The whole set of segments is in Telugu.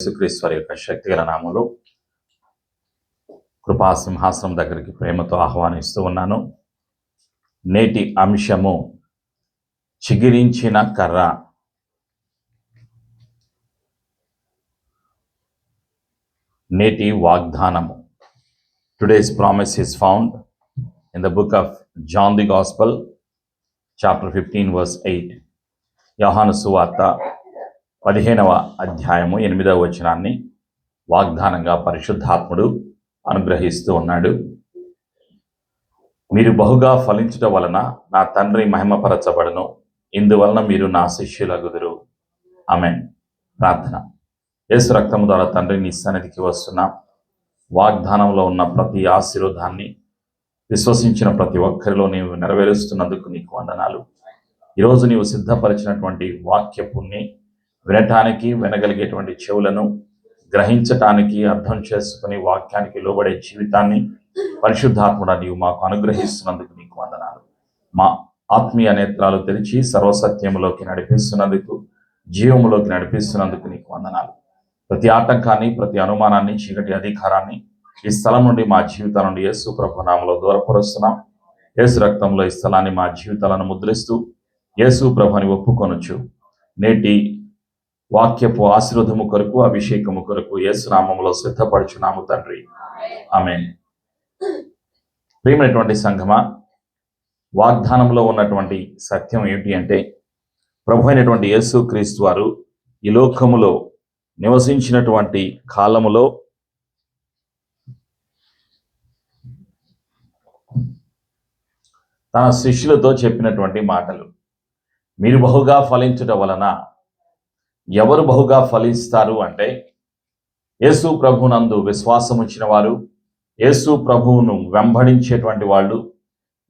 యేసుక్రీస్తు వారి యొక్క శక్తిగల నామములో కృపా సింహాసనం దగ్గరికి ప్రేమతో ఆహ్వానిస్తూ ఉన్నాను. నేటి అంశము చిగిరించిన కర్ర. నేటి వాగ్దానము. Today's promise is found in the book of John the Gospel, chapter 15, verse 8. యోహాను సువార్త 15వ అధ్యాయము 8వ వచనాన్ని వాగ్దానంగా పరిశుద్ధాత్ముడు అనుగ్రహిస్తూ ఉన్నాడు. మీరు బహుగా ఫలించుట వలన నా తండ్రి మహిమపరచబడును, ఇందువలన మీరు నా శిష్యులగుదురు. ఆమేన్. ప్రార్థన. యేసు రక్తము ద్వారా తండ్రి నీ సన్నిధికి వస్తున్నా. వాగ్దానంలో ఉన్న ప్రతి ఆశీర్వాదాన్ని విశ్వసించిన ప్రతి ఒక్కరిలో నీవు నెరవేరుస్తున్నందుకు నీకు వందనాలు. ఈరోజు నీవు సిద్ధపరిచినటువంటి వాక్యపుణ్ణి వినటానికి, వినగలిగేటువంటి చెవులను, గ్రహించటానికి, అర్థం చేసుకుని వాక్యానికి లోబడే జీవితాన్ని పరిశుద్ధాత్ముడా నీవు మాకు అనుగ్రహిస్తున్నందుకు నీకు వందనాలు. మా ఆత్మీయ నేత్రాలు తెరిచి సర్వసత్యములోకి నడిపిస్తున్నందుకు, జీవములోకి నడిపిస్తున్నందుకు నీకు వందనాలు. ప్రతి ఆటంకాన్ని, ప్రతి అనుమానాన్ని, చీకటి అధికారాన్ని ఈ స్థలం నుండి మా జీవితాల నుండి యేసు ప్రభు నామములో దూరపరుస్తున్నాం. యేసు రక్తంలో ఈ స్థలాన్ని మా జీవితాలను ముద్రిస్తూ యేసు ప్రభుని ఒప్పుకొనుచు నేటి వాక్యపు ఆశీర్వాదము కొరకు, అభిషేకము కొరకు యేసు నామములో సిద్ధపరచున్నాము తండ్రి. ఆమేన్. ప్రియమైనటువంటి సంఘమా, వాగ్దానంలో ఉన్నటువంటి సత్యం ఏమిటి అంటే, ప్రభు అయినటువంటి యేసు క్రీస్తు వారు ఈ లోకములో నివసించినటువంటి కాలములో తన శిష్యులతో చెప్పినటువంటి మాటలు. మీరు బహుగా ఫలించుట వలన, ఎవరు బహుగా ఫలిస్తారు అంటే, యేసు ప్రభునందు విశ్వాసం ఉంచిన వారు, యేసు ప్రభువును వెంబడించేటువంటి వాళ్ళు,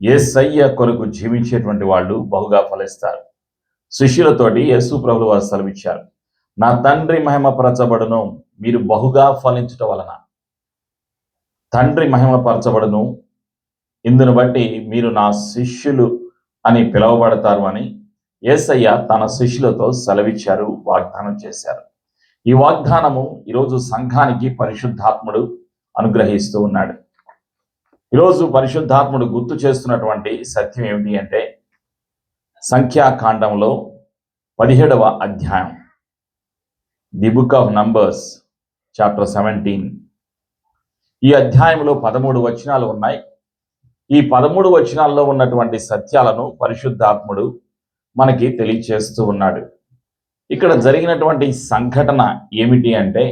యేసయ్య కొరకు జీవించేటువంటి వాళ్ళు బహుగా ఫలిస్తారు. శిష్యులతోటి యేసు ప్రభువు వారు సెలవిచ్చారు, నా తండ్రి మహిమపరచబడును, మీరు బహుగా ఫలించుట వలన తండ్రి మహిమపరచబడును, ఇందును బట్టి మీరు నా శిష్యులు అని పిలువబడతారు అని యేసయ్య తన శిష్యులతో సెలవిచ్చారు, వాగ్దానం చేశారు. ఈ వాగ్దానము ఈరోజు సంఘానికి పరిశుద్ధాత్ముడు అనుగ్రహిస్తూ ఉన్నాడు. ఈరోజు పరిశుద్ధాత్ముడు గుర్తు చేస్తున్నటువంటి సత్యం ఏమిటి అంటే, సంఖ్యాకాండంలో 17వ అధ్యాయం, the book of numbers, chapter 17. ఈ అధ్యాయంలో 13 వచనాలు ఉన్నాయి. ఈ 13 వచనాల్లో ఉన్నటువంటి సత్యాలను పరిశుద్ధాత్ముడు మనకి తెలియచేస్తూ ఉన్నాడు. ఇక్కడ జరిగినటువంటి సంఘటన ఏమిటి అంటే,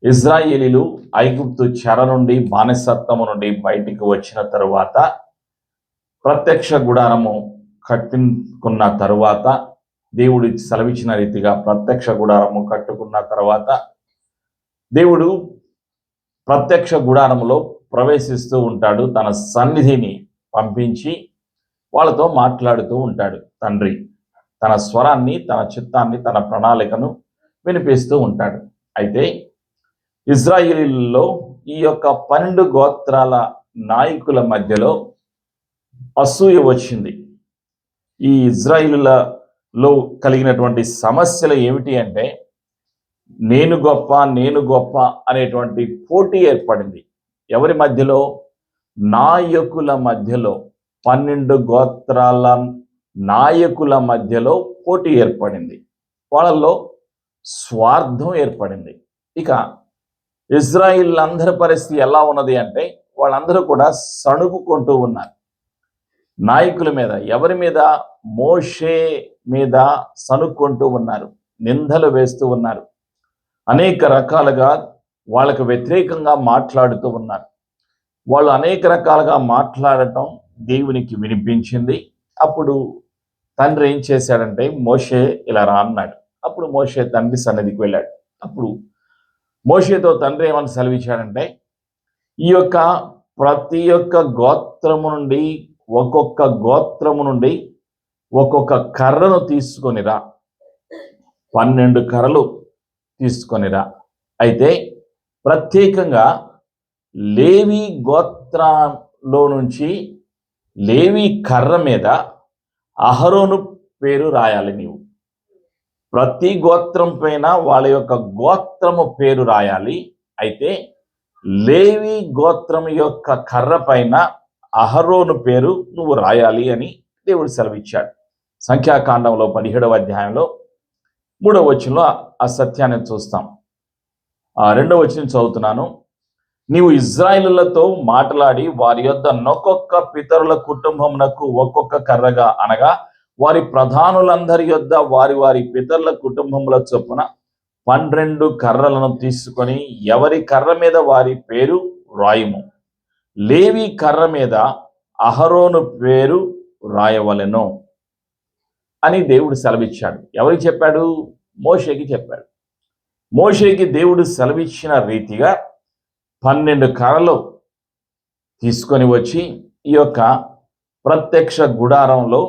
ఇజ్రాయేలీలు ఐగుప్తు చెర నుండి, బానిసత్వము నుండి బయటికి వచ్చిన తరువాత, ప్రత్యక్ష గుడారము కట్టుకున్న తరువాత, దేవుడు సెలవిచ్చిన రీతిగా ప్రత్యక్ష గుడారము కట్టుకున్న తర్వాత, దేవుడు ప్రత్యక్ష గుడారములో ప్రవేశిస్తూ ఉంటాడు. తన సన్నిధిని పంపించి వాళ్ళతో మాట్లాడుతూ ఉంటాడు. తండ్రి తన స్వరాన్ని, తన చిత్తాన్ని, తన ప్రణాళికను వినిపిస్తూ ఉంటాడు. అయితే ఇజ్రాయేలీల్లో ఈ యొక్క 12 గోత్రాల నాయకుల మధ్యలో అసూయ వచ్చింది. ఈ ఇజ్రాయేలులలో కలిగినటువంటి సమస్యలు ఏమిటి అంటే, నేను గొప్ప, నేను గొప్ప అనేటువంటి పోటీ ఏర్పడింది. ఎవరి మధ్యలో? నాయకుల మధ్యలో. 12 గోత్రాల నాయకుల మధ్యలో పోటీ ఏర్పడింది. వాళ్ళల్లో స్వార్థం ఏర్పడింది. ఇక ఇజ్రాయిల్ పరిస్థితి ఎలా ఉన్నది అంటే, వాళ్ళందరూ కూడా సణుగుకుంటూ ఉన్నారు నాయకుల మీద. ఎవరి మీద? మోషే మీద సణుక్కుంటూ ఉన్నారు, నిందలు వేస్తూ ఉన్నారు, అనేక రకాలుగా వాళ్ళకు వ్యతిరేకంగా మాట్లాడుతూ ఉన్నారు. వాళ్ళు అనేక రకాలుగా మాట్లాడటం దేవునికి వినిపించింది. అప్పుడు తండ్రి ఏం చేశాడంటే, మోషే ఇలా రా అన్నాడు. అప్పుడు మోషే తండ్రి సన్నిధికి వెళ్ళాడు. అప్పుడు మోషేతో తండ్రి ఏమని సెలవిచ్చాడంటే, ఈ యొక్క ప్రతి ఒక్క గోత్రము నుండి, ఒక్కొక్క గోత్రము నుండి ఒక్కొక్క కర్రను తీసుకొనిరా, 12 కర్రలు తీసుకొనిరా. అయితే ప్రత్యేకంగా లేవి గోత్రంలో నుంచి లేవి కర్ర మీద అహరోను పేరు రాయాలి నీవు. ప్రతి గోత్రం పైన వాళ్ళ యొక్క గోత్రము పేరు రాయాలి. అయితే లేవి గోత్రం యొక్క కర్ర పైన అహరోను పేరు నువ్వు రాయాలి అని దేవుడు సెలవిచ్చాడు. సంఖ్యాకాండంలో 17వ అధ్యాయంలో 3వ వచనంలో ఆ సత్యాన్ని చూస్తాం. 2వ వచనం చదువుతున్నాను. నీవు ఇజ్రాయేలులతో మాట్లాడి వారి యొద్ద ఒక్కొక్క పితరుల కుటుంబమునకు ఒక్కొక్క కర్రగా, అనగా వారి ప్రధానులందరి యొద్ద వారి వారి పితరుల కుటుంబముల చొప్పున 12 కర్రలను తీసుకొని ఎవరి కర్ర మీద వారి పేరు రాయుము. లేవి కర్ర మీద అహరోను పేరు రాయవలెను అని దేవుడు సెలవిచ్చాడు. ఎవరికి చెప్పాడు? మోషేకి చెప్పాడు. మోషేకి దేవుడు సెలవిచ్చిన రీతిగా 12 కర్రలు తీసుకొని వచ్చి ఈ యొక్క ప్రత్యక్ష గుడారంలో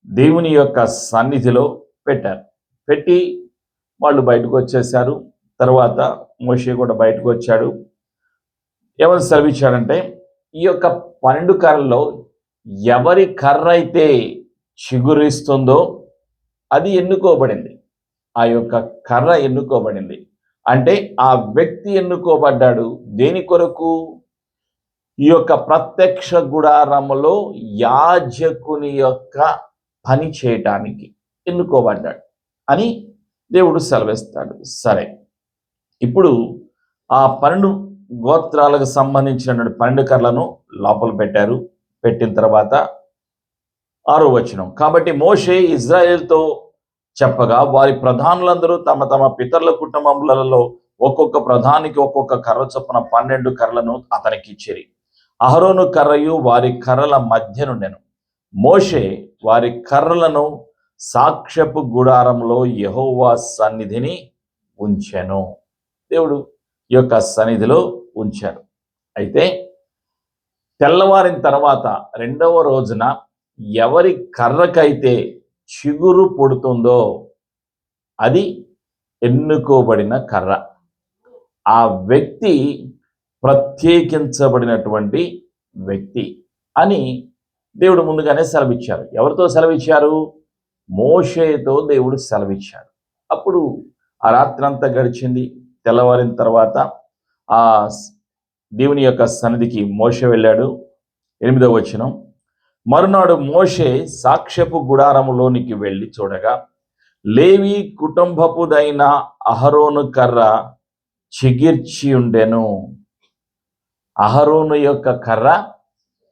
దేవుని యొక్క సన్నిధిలో పెట్టారు. పెట్టి వాళ్ళు బయటకు వచ్చేసారు. తర్వాత మోషే కూడా బయటకు వచ్చాడు. ఎవరు సెలవిచ్చాడంటే ఈ యొక్క 12 కర్రల్లో ఎవరి కర్ర అయితే చిగురిస్తుందో అది ఎన్నుకోబడింది. ఆ యొక్క కర్ర ఎన్నుకోబడింది. అంటే ఆ వ్యక్తి ఎన్నుకోబడ్డాడు. దేని కొరకు? ఈ యొక్క ప్రత్యక్ష గుడారములో యాజకుని యొక్క పని చేయటానికి ఎన్నుకోబడ్డాడు అని దేవుడు సెలవిస్తాడు. సరే, ఇప్పుడు ఆ 12 గోత్రాలకు సంబంధించిన 12 కర్రలను లోపల పెట్టారు. పెట్టిన తర్వాత 6వ వచనం, కాబట్టి మోషే ఇజ్రాయేలుతో చెప్పగా వారి ప్రధానులందరూ తమ తమ పితరుల కుటుంబములలో ఒక్కొక్క ప్రధానికి ఒక్కొక్క కర్ర చొప్పున 12 కర్రలను అతనికి ఇచ్చిరి. అహరోను కర్రయు వారి కర్రల మధ్య నుండెను. మోషే వారి కర్రలను సాక్ష్యపు గుడారంలో యెహోవా సన్నిధిని ఉంచెను. దేవుడు యొక్క సన్నిధిలో ఉంచారు. అయితే తెల్లవారిన తర్వాత 2వ రోజున ఎవరి కర్రకైతే చిగురు పుడుతుందో అది ఎన్నుకోబడిన కర్ర. ఆ వ్యక్తి ప్రత్యేకించబడినటువంటి వ్యక్తి అని దేవుడు ముందుగానే సెలవిచ్చారు. ఎవరితో సెలవిచ్చారు? మోషేతో దేవుడు సెలవిచ్చాడు. అప్పుడు ఆ రాత్రంతా గడిచింది. తెల్లవారిన తర్వాత ఆ దేవుని యొక్క సన్నిధికి మోషే వెళ్ళాడు. 8వ వచనం, మరునాడు మోషే సాక్ష్యపు గుడారములోనికి వెళ్ళి చూడగా లేవి కుటుంబపుదైన అహరోను కర్ర చిగిర్చి ఉండెను. అహరోను యొక్క కర్ర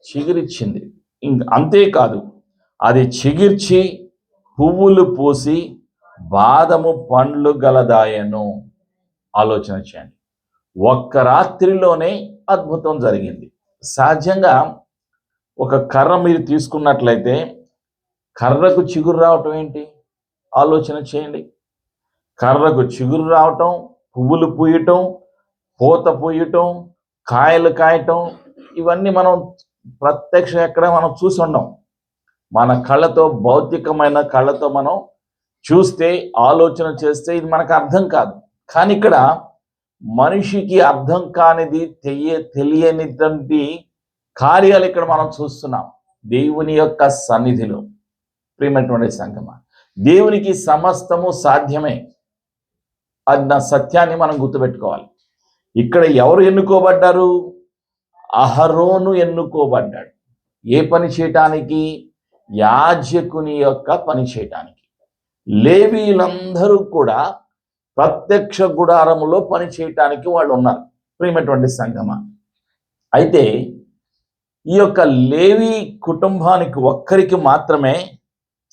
చిగిరిచ్చింది. అంతేకాదు, అది చిగిర్చి పువ్వులు పూసి బాదము పండ్లు గలదాయను. ఆలోచన చేయండి. ఒక్క రాత్రిలోనే అద్భుతం జరిగింది. సహజంగా ఒక కర్ర మీరు తీసుకున్నట్లయితే కర్రకు చిగురు రావటం ఏంటి? ఆలోచన చేయండి. కర్రకు చిగురు రావటం, పువ్వులు పూయటం, పూత పూయటం, కాయలు కాయటం, ఇవన్నీ మనం ఎక్కడ మనం చూసి ఉండం. మన కళ్ళతో, భౌతికమైన కళ్ళతో మనం చూస్తే, ఆలోచన చేస్తే ఇది మనకు అర్థం కాదు. కానీ ఇక్కడ మనిషికి అర్థం కానిది, తెలియనిటువంటి కార్యాలు ఇక్కడ మనం చూస్తున్నాం. దేవుని యొక్క సన్నిధిలో ప్రియమైనటువంటి సంగమా, దేవునికి సమస్తము సాధ్యమే అన్న సత్యాన్ని మనం గుర్తుపెట్టుకోవాలి. ఇక్కడ ఎవరు ఎన్నుకోబడ్డారు? అహరోను ఎన్నుకోబడ్డాడు. ఏ పని చేయటానికి? యాజకుని యొక్క పని చేయటానికి. లేవీలందరూ కూడా ప్రత్యక్ష గుడారములో పని చేయటానికి వాళ్ళు ఉన్నారు. ప్రియమైనటువంటి సంగమా, అయితే ఈ యొక్క లేవి కుటుంబానికి ఒక్కరికి మాత్రమే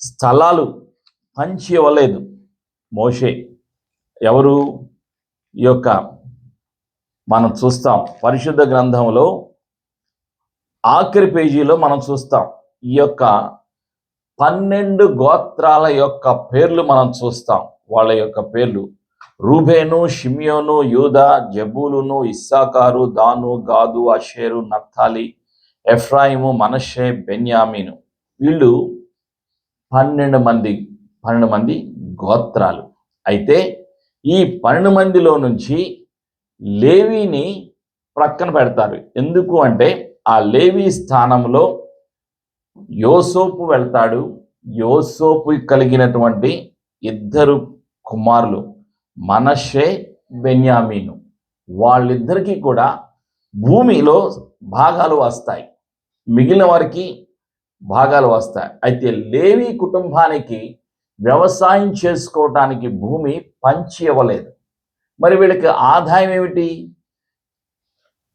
స్థలాలు పంచి ఇవ్వలేదు మోషే. ఎవరు? ఈ యొక్క మనం చూస్తాం పరిశుద్ధ గ్రంథంలో ఆఖరి పేజీలో మనం చూస్తాం. ఈ యొక్క 12 గోత్రాల యొక్క పేర్లు మనం చూస్తాం. వాళ్ళ యొక్క పేర్లు రూబేను, షిమ్యోను, యూదా, జబూలును, ఇస్సాకారు, దాను, గాదు, అషేరు, నఫ్తాలి, ఎఫ్రాయిము, మనష్షే, బెన్యామీను. వీళ్ళు 12 మంది గోత్రాలు. అయితే ఈ 12 మందిలో నుంచి లేవీని ప్రక్కన పెడతారు. ఎందుకు అంటే ఆ లేవీ స్థానంలో యోసేపు వెళ్తాడు. యోసేపు కలిగినటువంటి 2 కుమారులు మనష్షే, బెన్యామీను. వాళ్ళిద్దరికీ కూడా భూమిలో భాగాలు వస్తాయి, మిగిలిన వారికి భాగాలు వస్తాయి. అయితే లేవి కుటుంబానికి వ్యవసాయం చేసుకోవటానికి భూమి పంచి ఇవ్వలేదు. మరి వీళ్ళకి ఆదాయం ఏమిటి?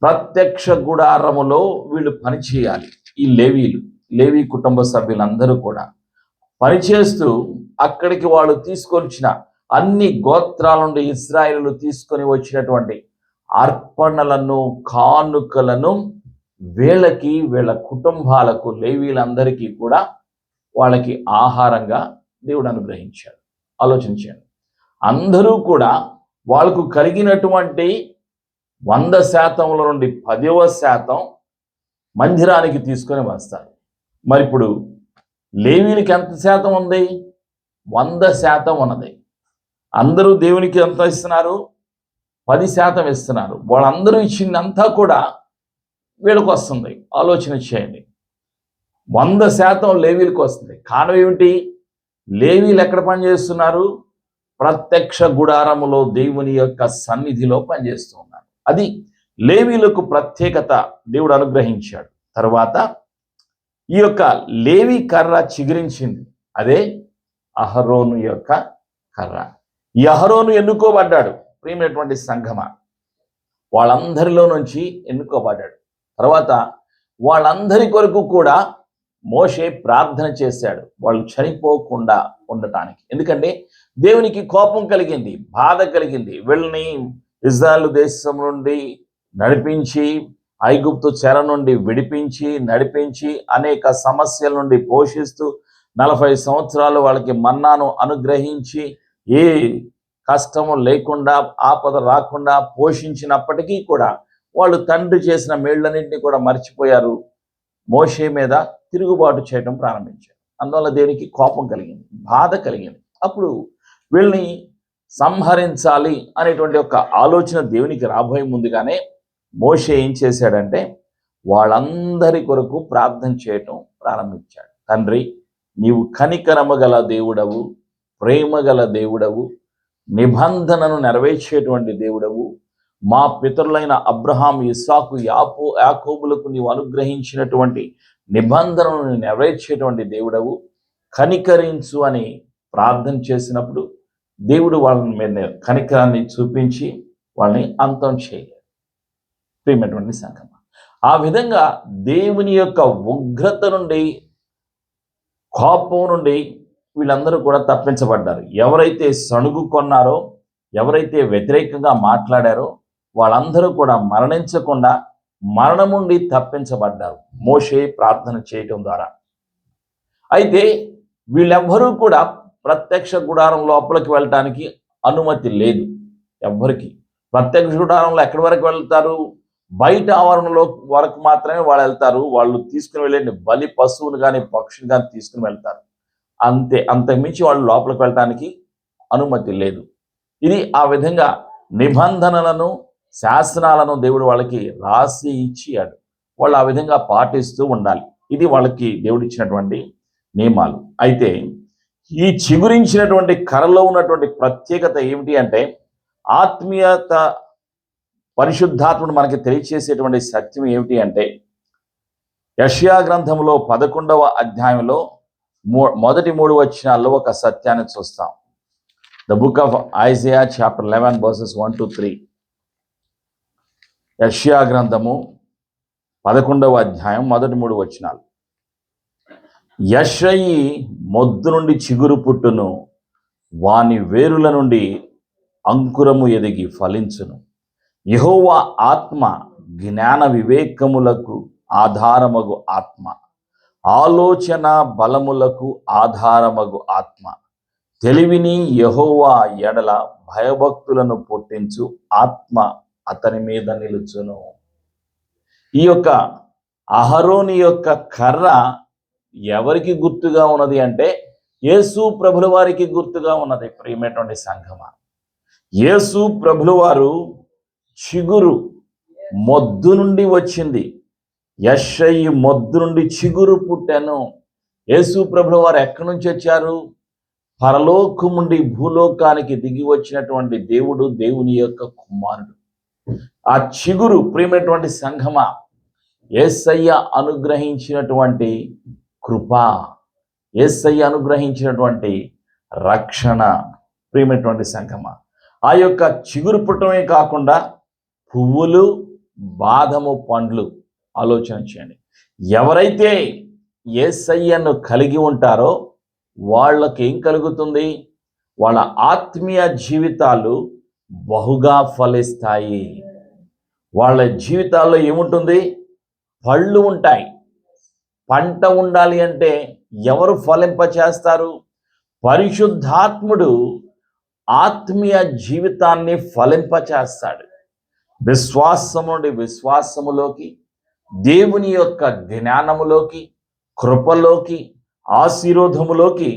ప్రత్యక్ష గుడారములో వీళ్ళు పనిచేయాలి. ఈ లేవి కుటుంబ సభ్యులందరూ కూడా పనిచేస్తూ అక్కడికి వాళ్ళు తీసుకొచ్చిన అన్ని గోత్రాల నుండి ఇశ్రాయేలు తీసుకొని వచ్చినటువంటి అర్పణలను, కానుకలను వీళ్ళ కుటుంబాలకు, లేవీలందరికీ కూడా వాళ్ళకి ఆహారంగా దేవుడు అనుగ్రహించాడు. ఆలోచించండి, అందరూ కూడా వాళ్ళకు కలిగినటువంటి 100% నుండి 10% మందిరానికి తీసుకొని వస్తారు. మరి ఇప్పుడు లేవీలకి ఎంత శాతం ఉంది? 100% ఉన్నది. అందరూ దేవునికి ఎంత ఇస్తున్నారు? 10% ఇస్తున్నారు. వాళ్ళందరూ ఇచ్చిందంతా కూడా వీళ్ళకి వస్తుంది. ఆలోచన చేయండి, 100% లేవీలకు వస్తుంది. కారణం ఏమిటి? లేవీలు ఎక్కడ పనిచేస్తున్నారు? ప్రత్యక్ష గుడారములో దేవుని యొక్క సన్నిధిలో పనిచేస్తూ ఉన్నారు. అది లేవీలకు ప్రత్యేకత దేవుడు అనుగ్రహించాడు. తర్వాత ఈ యొక్క లేవి కర్ర చిగురించింది, అదే అహరోను యొక్క కర్ర. ఈ అహరోను ఎన్నుకోబడ్డాడు. ప్రియమైనటువంటి సంఘమా, వాళ్ళందరిలో నుంచి ఎన్నుకోబడ్డాడు. తర్వాత వాళ్ళందరి కొరకు కూడా మోషే ప్రార్థన చేశాడు, వాళ్ళు చనిపోకుండా ఉండటానికి. ఎందుకంటే దేవునికి కోపం కలిగింది, బాధ కలిగింది. వీళ్ళని ఇజ్రాయెల్ దేశం నుండి నడిపించి, ఐగుప్తు చెర నుండి విడిపించి, నడిపించి, అనేక సమస్యల నుండి పోషిస్తూ 40 సంవత్సరాలు వాళ్ళకి మన్నాను అనుగ్రహించి, ఏ కష్టము లేకుండా, ఆపద రాకుండా పోషించినప్పటికీ కూడా వాళ్ళు తండ్రి చేసిన మేళ్ళన్నింటినీ కూడా మర్చిపోయారు. మోషే మీద తిరుగుబాటు చేయడం ప్రారంభించారు. అందువల్ల దేవునికి కోపం కలిగింది, బాధ కలిగింది. అప్పుడు వీళ్ళని సంహరించాలి అనేటువంటి ఒక ఆలోచన దేవునికి రాబోయే ముందుగానే మోషే ఏం చేశాడంటే వాళ్ళందరి కొరకు ప్రార్థన చేయటం ప్రారంభించాడు. తండ్రి, నీవు కనికరము గల దేవుడవు, ప్రేమ గల దేవుడవు, నిబంధనను నెరవేర్చేటువంటి దేవుడవు, మా పితరులైన అబ్రహాం, ఇస్సాకు, యాకోబులకు నీవు అనుగ్రహించినటువంటి నిబంధనను నెరవేర్చేటువంటి దేవుడవు, కనికరించు అని ప్రార్థన చేసినప్పుడు దేవుడు వాళ్ళ మీద కనికరాన్ని చూపించి వాళ్ళని అంతం చేయలేదు. ప్రియమైనటువంటి సంఘం, ఆ విధంగా దేవుని యొక్క ఉగ్రత నుండి, కోపం నుండి వీళ్ళందరూ కూడా తప్పించబడ్డారు. ఎవరైతే సణుగు కొన్నారో, ఎవరైతే వ్యతిరేకంగా మాట్లాడారో వాళ్ళందరూ కూడా మరణించకుండా మరణం నుండి తప్పించబడ్డారు మోషే ప్రార్థన చేయటం ద్వారా. అయితే వీళ్ళెవ్వరూ కూడా ప్రత్యక్ష గుడారం లోపలికి వెళ్ళటానికి అనుమతి లేదు ఎవ్వరికి. ప్రత్యక్ష గుడారంలో ఎక్కడి వరకు వెళ్తారు? బయట ఆవరణలో వరకు మాత్రమే వాళ్ళు వెళ్తారు. వాళ్ళు తీసుకుని వెళ్ళే బలి పశువును కానీ పక్షులు కానీ తీసుకుని వెళ్తారు, అంతే. అంతకుమించి వాళ్ళు లోపలికి వెళ్ళటానికి అనుమతి లేదు. ఇది ఆ విధంగా నిబంధనలను, శాసనాలను దేవుడు వాళ్ళకి రాసి ఇచ్చాడు. వాళ్ళు ఆ విధంగా పాటిస్తూ ఉండాలి. ఇది వాళ్ళకి దేవుడు ఇచ్చినటువంటి నియమాలు. అయితే ఈ చిగురించినటువంటి కర్రలో ఉన్నటువంటి ప్రత్యేకత ఏమిటి అంటే, ఆత్మీయత, పరిశుద్ధాత్మను మనకి తెలియచేసేటువంటి సత్యం ఏమిటి అంటే, యెషయా గ్రంథంలో 11వ అధ్యాయంలో మొదటి 3 వచనాల్లో ఒక సత్యాన్ని చూస్తాం. The book of Isaiah chapter 11 verses 1 to 3. యెషయా గ్రంథము 11వ అధ్యాయం మొదటి 3 వచనాలు. యెషయి మొద్దు నుండి చిగురు పుట్టును, వాని వేరుల నుండి అంకురము ఎదిగి ఫలించును. యెహోవా ఆత్మ జ్ఞాన వివేకములకు ఆధారమగు ఆత్మ, ఆలోచన బలములకు ఆధారమగు ఆత్మ, తెలివిని యెహోవా ఎడల భయభక్తులను పుట్టించు ఆత్మ అతని మీద నిలుచును. ఈ యొక్క అహరోని యొక్క కర్ర ఎవరికి గుర్తుగా ఉన్నది అంటే, యేసు ప్రభుల వారికి గుర్తుగా ఉన్నది. ప్రియమైనటువంటి సంఘమా, యేసు ప్రభుల వారు చిగురు మొద్దు నుండి వచ్చింది. యెషయి మొద్దు నుండి చిగురు పుట్టెను. యేసు ప్రభుల వారు ఎక్కడి నుంచి వచ్చారు? పరలోకం నుండి భూలోకానికి దిగి వచ్చినటువంటి దేవుడు దేవుని యొక్క కుమారుడు. ఆ చిగురు ప్రియమైనటువంటి సంఘమా, యేసయ్య అనుగ్రహించినటువంటి కృప, యేసయ్య అనుగ్రహించినటువంటి రక్షణ. ప్రియమైనటువంటి సంఘమా, ఆ యొక్క చిగురు పుట్టమే కాకుండా పువ్వులు, బాదము పండ్లు. ఆలోచన చేయండి. ఎవరైతే యేసయ్యను కలిగి ఉంటారో వాళ్ళకి ఏం కలుగుతుంది? వాళ్ళ ఆత్మీయ జీవితాలు బహుగా ఫలిస్తాయి. వాళ్ళ జీవితాల్లో ఏముంటుంది? పళ్ళు ఉంటాయి. పంట ఉండాలి అంటే ఎవరు ఫలింపచేస్తారు? పరిశుద్ధాత్ముడు ఆత్మీయ జీవితాన్ని ఫలింపచేస్తాడు. విశ్వాసము నుండి విశ్వాసములోకి, దేవుని యొక్క జ్ఞానములోకి, కృపలోకి, ఆశీర్వాదములోకి,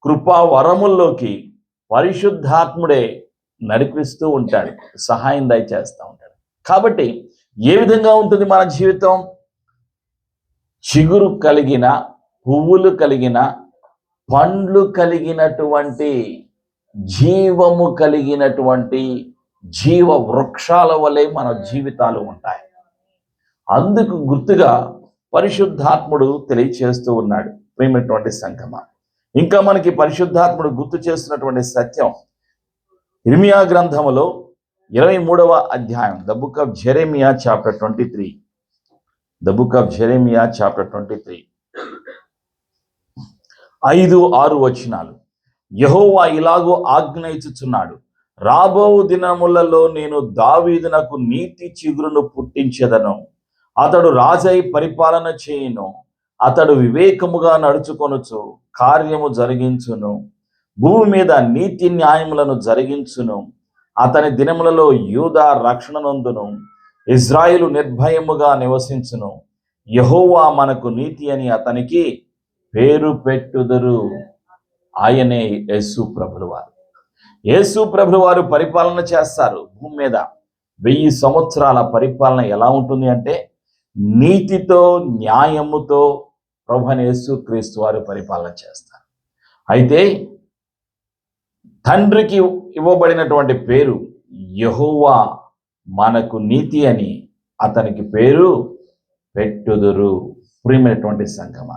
కృపావరముల్లోకి పరిశుద్ధాత్ముడే నడిపిస్తూ ఉంటాడు, సహాయం దయచేస్తూ ఉంటాడు. కాబట్టి ఏ విధంగా ఉంటుంది మన జీవితం? చిగురు కలిగిన, పువ్వులు కలిగిన, పండ్లు కలిగినటువంటి, జీవము కలిగినటువంటి జీవ వృక్షాల వలె మన జీవితాలు ఉంటాయి. అందుకు గుర్తుగా పరిశుద్ధాత్ముడు తెలియచేస్తూ ఉన్నాడు. ప్రియమైనటువంటి సంఘమా, ఇంకా మనకి పరిశుద్ధాత్ముడు గుర్తు చేస్తున్నటువంటి సత్యం ఇర్మియా గ్రంథములో 23వ అధ్యాయం, the book of Jeremiah chapter 23, the book of Jeremiah chapter 23, 5-6 వచనాలు. యెహోవా ఇలాగూ ఆజ్ఞయించుచున్నాడు, రాబో దినములలో నేను దావీదునకు నీతి చిగురును పుట్టించెదను. అతడు రాజై పరిపాలన చేయును. అతడు వివేకముగా నడుచుకొనుచు కార్యము జరిగించును. భూమి మీద నీతి న్యాయములను జరిగించును. అతని దినములలో యూదా రక్షణ నొందును. ఇజ్రాయేలు నిర్భయముగా నివసించును. యెహోవా మనకు నీతి అని అతనికి పేరు పెట్టుదురు. ఆయనే యేసు ప్రభుల వారు. యేసు ప్రభుల వారు పరిపాలన చేస్తారు భూమి మీద. 1000 సంవత్సరాల పరిపాలన ఎలా ఉంటుంది అంటే నీతితో, న్యాయముతో ప్రభువైన యేసు క్రీస్తు వారు పరిపాలన చేస్తారు. అయితే తండ్రికి ఇవ్వబడినటువంటి పేరు యెహోవా మనకు నీతి అని అతనికి పేరు పెట్టుదురు. ప్రియమైనటువంటి సంఘమా,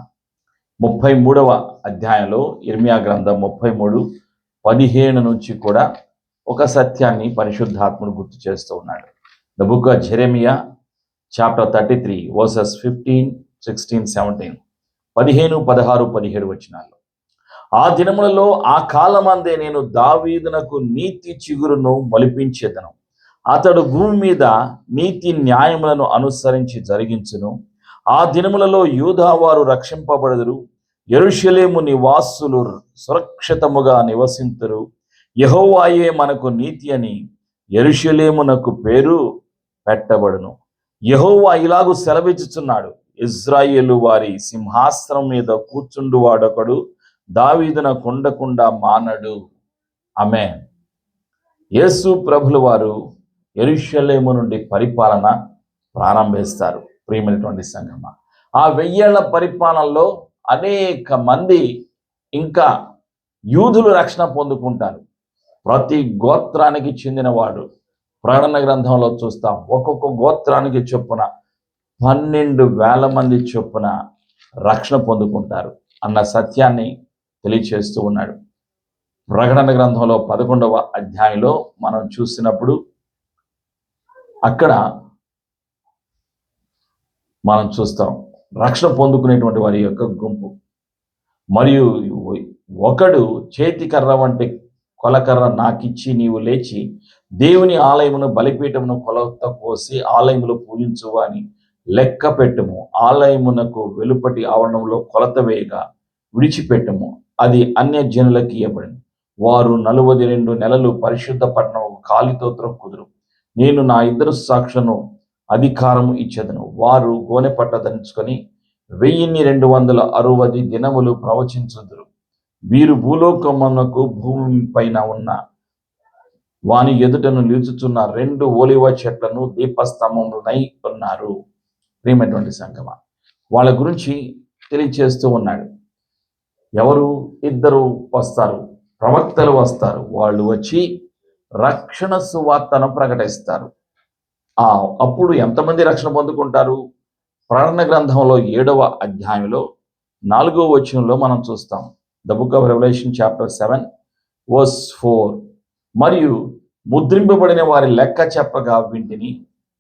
33వ అధ్యాయంలో ఇర్మియా గ్రంథం 33:15 నుంచి కూడా ఒక సత్యాన్ని పరిశుద్ధాత్ముడు గుర్తు చేస్తూ ఉన్నాడు. The book of Jeremiah chapter 33 versus 15, 16, 17, 15, 16, 17 వచనాల్లో, ఆ దినములలో ఆ కాలమందే నేను దావీదునకు నీతి చిగురును మొలిపించెదను. అతడు భూమి మీద నీతి న్యాయములను అనుసరించి జరిగించును. ఆ దినములలో యూదావారు రక్షింపబడుదురు. యెరూషలేము నివాసులు సురక్షితముగా నివసింతురు. యెహోవాయే మనకు నీతి అని యెరూషలేమునకు పేరు పెట్టబడును. యెహోవా ఇలాగు సెలవిచ్చుచున్నాడు, ఇజ్రాయేలు వారి సింహాసనం మీద కూర్చుండువాడొకడు దావీదునకు ఉండకుండా మానడు. ఆమేన్. యేసు ప్రభుల వారు యెరూషలేము నుండి పరిపాలన ప్రారంభిస్తారు. ప్రియమైనటువంటి సంఘమా, ఆ 1000 ఏళ్ల పరిపాలనలో అనేక మంది ఇంకా యూదులు రక్షణ పొందుకుంటారు. ప్రతి గోత్రానికి చెందినవాడు, ప్రకటన గ్రంథంలో చూస్తాం, ఒక్కొక్క గోత్రానికి చొప్పున 12,000 మంది చొప్పున రక్షణ పొందుకుంటారు అన్న సత్యాన్ని తెలియచేస్తూ ఉన్నాడు. ప్రకటన గ్రంథంలో 11వ అధ్యాయంలో మనం చూసినప్పుడు అక్కడ మనం చూస్తాం రక్షణ పొందుకునేటువంటి వారి యొక్క గుంపు. మరియు ఒకడు చేతికర్ర వంటి కొలకర్ర నాకిచ్చి, నీవు లేచి దేవుని ఆలయమును బలిపీఠమును కొలత కోసి ఆలయములో పూజించువు అని లెక్క పెట్టుము. ఆలయమునకు వెలుపటి ఆవరణంలో కొలత వేయగా విడిచిపెట్టుము. అది అన్యజనులకు ఇవ్వబడింది. వారు 42 నెలలు పరిశుద్ధ పట్టణము కాలితో త్రొక్కుదురు. నేను నా 2 సాక్షులను అధికారము ఇచ్చేదను. వారు గోనె పట్ట ధరించుకొని 1260 దినములు ప్రవచించుదురు. వీరు భూలోకమునకు భూమి పైన ఉన్న వాని ఎదుటను నిలుచుచున్న 2 ఒలీవ చెట్లను దీపస్తంభములనై ఉన్నారు. ప్రియమైనటువంటి సంఘమా, వాళ్ళ గురించి తెలియచేస్తూ ఉన్నాడు. ఎవరు? 2 వస్తారు ప్రవక్తలు వస్తారు. వాళ్ళు వచ్చి రక్షణ సువార్తను ప్రకటిస్తారు. అప్పుడు ఎంతమంది రక్షణ పొందుకుంటారు? ప్రకటన గ్రంథంలో 7వ అధ్యాయంలో 4వ వచనంలో మనం చూస్తాం. The book of revelation chapter 7 verse 4. మరియు ముద్రింపబడిన వారి లెక్క చెప్పగా వింటిని,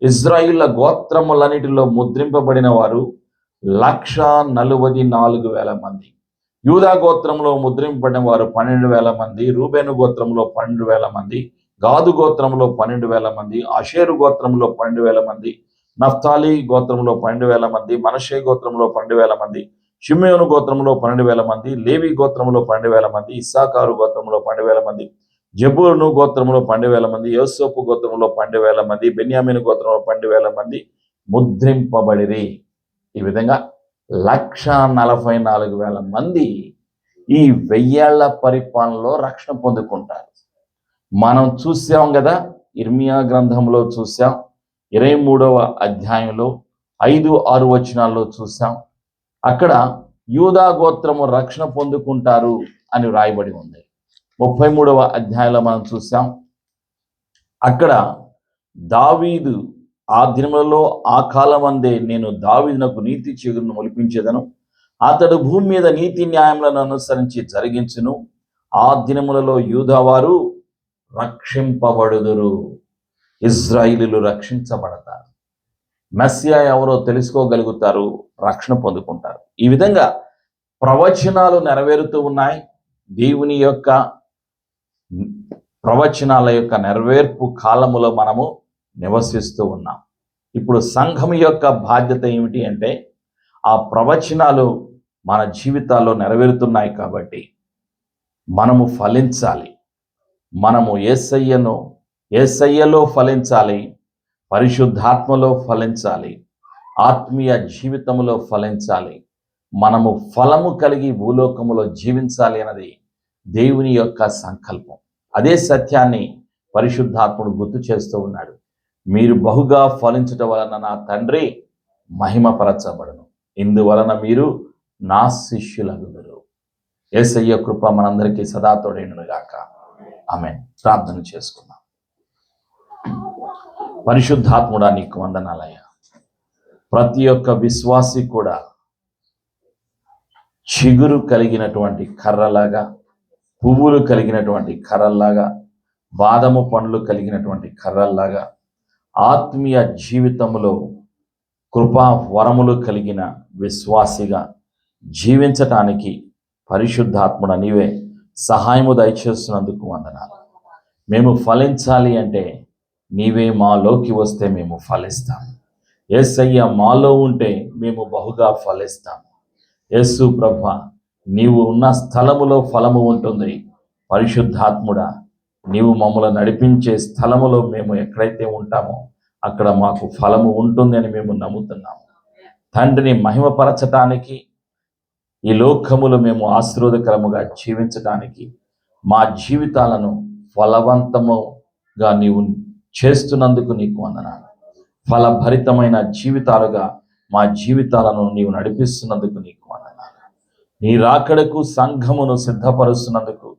ఇజ్రాయిల్ల గోత్రములన్నిటిలో ముద్రింపబడిన వారు 1,44,000 మంది. యూదా గోత్రంలో ముద్రింపబడిన వారు 12,000 మంది, రూబేను గోత్రంలో 12,000 మంది, గాదు గోత్రంలో 12,000 మంది, ఆషేరు గోత్రంలో 12,000 మంది, నఫ్తాలి గోత్రంలో 12,000 మంది, మనషే గోత్రంలో 12,000 మంది, షిమ్యోను గోత్రంలో 12,000 మంది, లేవి గోత్రంలో 12,000 మంది, ఇస్సాకారు గోత్రంలో 12,000 మంది, జబూలును గోత్రంలో 12,000 మంది, యోసేపు గోత్రంలో 12,000 మంది, బెన్యామీను గోత్రంలో 12,000 మంది ముద్రింపబడిరి. ఈ విధంగా 1,44,000 మంది ఈ 1000 ఏళ్ల పరిపాలనలో రక్షణ పొందుకుంటారు. మనం చూసాం కదా, ఇర్మియా గ్రంథంలో చూసాం, 23వ అధ్యాయంలో 5-6 వచనాల్లో చూసాం. అక్కడ యూదా గోత్రము రక్షణ పొందుకుంటారు అని వ్రాయబడి ఉంది. 33వ అధ్యాయంలో మనం చూసాం, అక్కడ దావీదు ఆ దినములలో ఆ కాలమందే నేను దావీదునకు నీతి చిగురును మొలిపించేదను, అతడు భూమి మీద నీతి న్యాయములను అనుసరించి జరిగించును, ఆ దినములలో యూదావారు రక్షింపబడుదురు. ఇజ్రాయిలీలు రక్షించబడతారు. మెస్సియా ఎవరో తెలుసుకోగలుగుతారు, రక్షణ పొందుకుంటారు. ఈ విధంగా ప్రవచనాలు నెరవేరుతూ ఉన్నాయి. దేవుని యొక్క ప్రవచనాల యొక్క నెరవేర్పు కాలములో మనము నివసిస్తూ ఉన్నాం. ఇప్పుడు సంఘం యొక్క బాధ్యత ఏమిటి అంటే, ఆ ప్రవచనాలు మన జీవితాల్లో నెరవేరుతున్నాయి కాబట్టి మనము ఫలించాలి. మనము యేసయ్యలో ఫలించాలి, పరిశుద్ధాత్మలో ఫలించాలి, ఆత్మీయ జీవితంలో ఫలించాలి. మనము ఫలము కలిగి భూలోకములో జీవించాలి అన్నది దేవుని యొక్క సంకల్పం. అదే సత్యాన్ని పరిశుద్ధాత్ముడు గుర్తు చేస్తూ ఉన్నాడు. మీరు బహుగా ఫలించటం వలన నా తండ్రి మహిమపరచబడును, ఇందువలన మీరు నా శిష్యులగుదురు. యేసయ్య కృప మనందరికీ సదా తోడైనను గాక. ఆమేన్. ప్రార్థన చేసుకుందాం. పరిశుద్ధాత్ముడా, నీకు వందనాలయ్యా. ప్రతి ఒక్క విశ్వాసి కూడా చిగురు కలిగినటువంటి కర్రలాగా, పువ్వులు కలిగినటువంటి కర్రల్లాగా, బాదము పండ్లు కలిగినటువంటి కర్రల్లాగా, ఆత్మీయ జీవితంలో కృపా వరములు కలిగిన విశ్వాసిగా జీవించటానికి పరిశుద్ధాత్ముడ నీవే సహాయము దయచేస్తున్నందుకు వందనాలు. మేము ఫలించాలి అంటే నీవే మాలోకి వస్తే మేము ఫలిస్తాం. యేసయ్య మాలో ఉంటే మేము బహుగా ఫలిస్తాం. యేసు ప్రభువా, నీవు ఉన్న స్థలములో ఫలము ఉంటుంది. పరిశుద్ధాత్ముడా, నీవు మమ్మల్ని నడిపించే స్థలములో మేము ఎక్కడైతే ఉంటామో అక్కడ మాకు ఫలము ఉంటుంది అని మేము నమ్ముతున్నాము. తండ్రిని మహిమపరచటానికి, ఈ లోకములో మేము ఆశీర్వాదకరముగా జీవించడానికి, మా జీవితాలను ఫలవంతముగా నీవు చేస్తున్నందుకు నీకు వందనాలు. ఫలభరితమైన జీవితాలుగా మా జీవితాలను నీవు నడిపిస్తున్నందుకు నీకు వందనాలు. నీ రాకడకు సంఘమును సిద్ధపరుస్తున్నందుకు,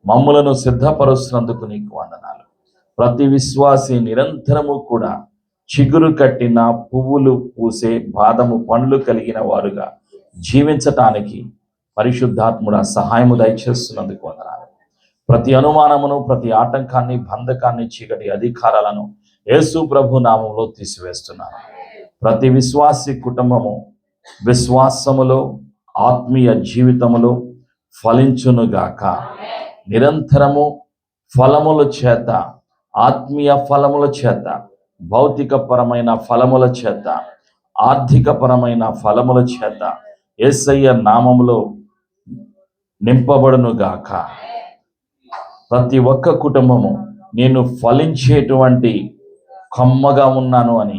మమ్ములను సిద్ధపరుస్తున్నందుకు నీకు వందనాలు. ప్రతి విశ్వాసి నిరంతరము కూడా చిగురు కట్టిన పువ్వులు పూసే బాదము పండ్లు కలిగిన వారుగా జీవించటానికి పరిశుద్ధాత్ముడ సహాయము దయచేస్తున్నందుకు వందనాలు. ప్రతి అనుమానమును, ప్రతి ఆటంకాన్ని, బంధకాన్ని, చీకటి అధికారాలను యేసు ప్రభు నామములో తీసివేస్తున్నాను. ప్రతి విశ్వాసి కుటుంబము విశ్వాసములో, ఆత్మీయ జీవితములో ఫలించునుగాక. నిరంతరము ఫలముల చేత, ఆత్మీయ ఫలముల చేత, భౌతిక పరమైన ఫలముల చేత, ఆర్థిక పరమైన ఫలముల చేత యేసయ్య నామములో నింపబడునుగాక. ప్రతి ఒక్క కుటుంబము నేను ఫలించేటువంటి కొమ్మగా ఉన్నాను అని,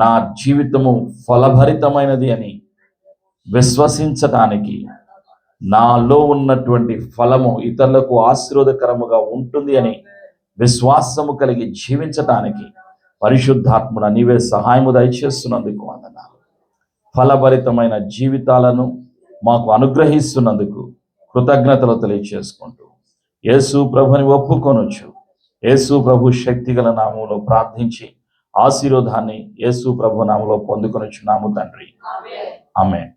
నా జీవితము ఫలభరితమైనది అని విశ్వసించటానికి, నాలో ఉన్నటువంటి ఫలము ఇతరులకు ఆశీర్వాదకరముగా ఉంటుంది అని విశ్వాసము కలిగి జీవించటానికి పరిశుద్ధాత్ముడ నీవే సహాయము దయచేస్తున్నందుకు వందనాలు. ఫలభరితమైన జీవితాలను మాకు అనుగ్రహిస్తున్నందుకు కృతజ్ఞతలు తెలియచేసుకుంటూ యేసు ప్రభుని ఒప్పుకొనొచ్చు. యేసు ప్రభు శక్తిగల నామంలో ప్రార్థించి ఆశీర్వాదాన్ని యేసు ప్రభు నామంలో పొందుకొనొచ్చున్నాము తండ్రి. ఆమేన్.